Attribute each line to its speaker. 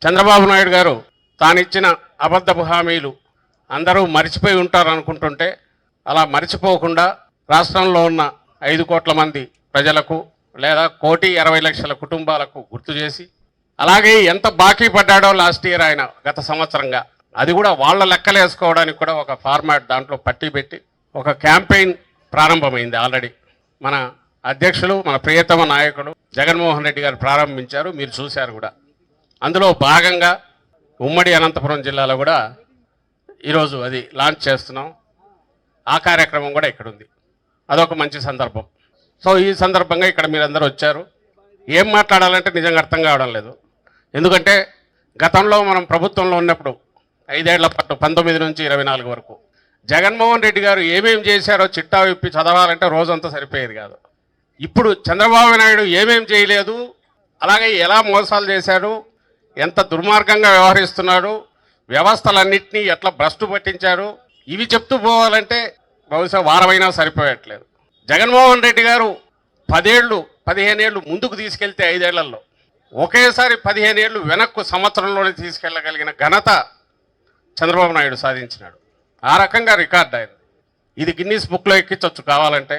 Speaker 1: చంద్రబాబు నాయుడు గారు తానిచ్చిన అబద్ధపు హామీలు అందరూ మరిచిపోయి ఉంటారు అనుకుంటుంటే అలా మరిచిపోకుండా రాష్ట్రంలో ఉన్న 5 కోట్ల మంది ప్రజలకు లేదా 1,20,00,000 కుటుంబాలకు గుర్తు చేసి అలాగే ఎంత బాకీ పడ్డాడో లాస్ట్ ఇయర్ ఆయన గత సంవత్సరంగా అది కూడా వాళ్ళ లెక్కలు వేసుకోవడానికి కూడా ఒక ఫార్మాట్ దాంట్లో పట్టి పెట్టి ఒక క్యాంపెయిన్ ప్రారంభమైంది. ఆల్రెడీ మన అధ్యక్షులు మన ప్రియతమ నాయకుడు జగన్మోహన్ రెడ్డి గారు ప్రారంభించారు, మీరు చూశారు కూడా. అందులో భాగంగా ఉమ్మడి అనంతపురం జిల్లాలో కూడా ఈరోజు అది లాంచ్ చేస్తున్నాం. ఆ కార్యక్రమం కూడా ఇక్కడ ఉంది. అదొక మంచి సందర్భం. సో ఈ సందర్భంగా ఇక్కడ మీరందరూ వచ్చారు. ఏం మాట్లాడాలంటే నిజంగా అర్థం కావడం లేదు. ఎందుకంటే గతంలో మనం ప్రభుత్వంలో ఉన్నప్పుడు 5 ఏళ్ల పాటు 19 నుంచి 24 వరకు జగన్మోహన్ రెడ్డి గారు ఏమేం చేశారో చిట్టా విప్పి చదవాలంటే రోజంతా సరిపోయేది కాదు. ఇప్పుడు చంద్రబాబు నాయుడు ఏమేం చేయలేదు, అలాగే ఎలా మోసాలు చేశాడు, ఎంత దుర్మార్గంగా వ్యవహరిస్తున్నాడు, వ్యవస్థలన్నింటినీ ఎట్లా భ్రష్టు పట్టించారు, ఇవి చెప్తూ పోవాలంటే బహుశా వారమైనా సరిపోయట్లేదు. జగన్మోహన్ రెడ్డి గారు 10 ఏళ్ళు 15 ఏళ్ళు ముందుకు తీసుకెళ్తే 5 ఏళ్లలో ఒకేసారి 15 ఏళ్ళు వెనక్కు సంవత్సరంలోనే తీసుకెళ్ళగలిగిన ఘనత చంద్రబాబు నాయుడు సాధించినాడు. ఆ రకంగా రికార్డ్ అయింది. ఇది గిన్నీస్ బుక్లో ఎక్కించవచ్చు కావాలంటే.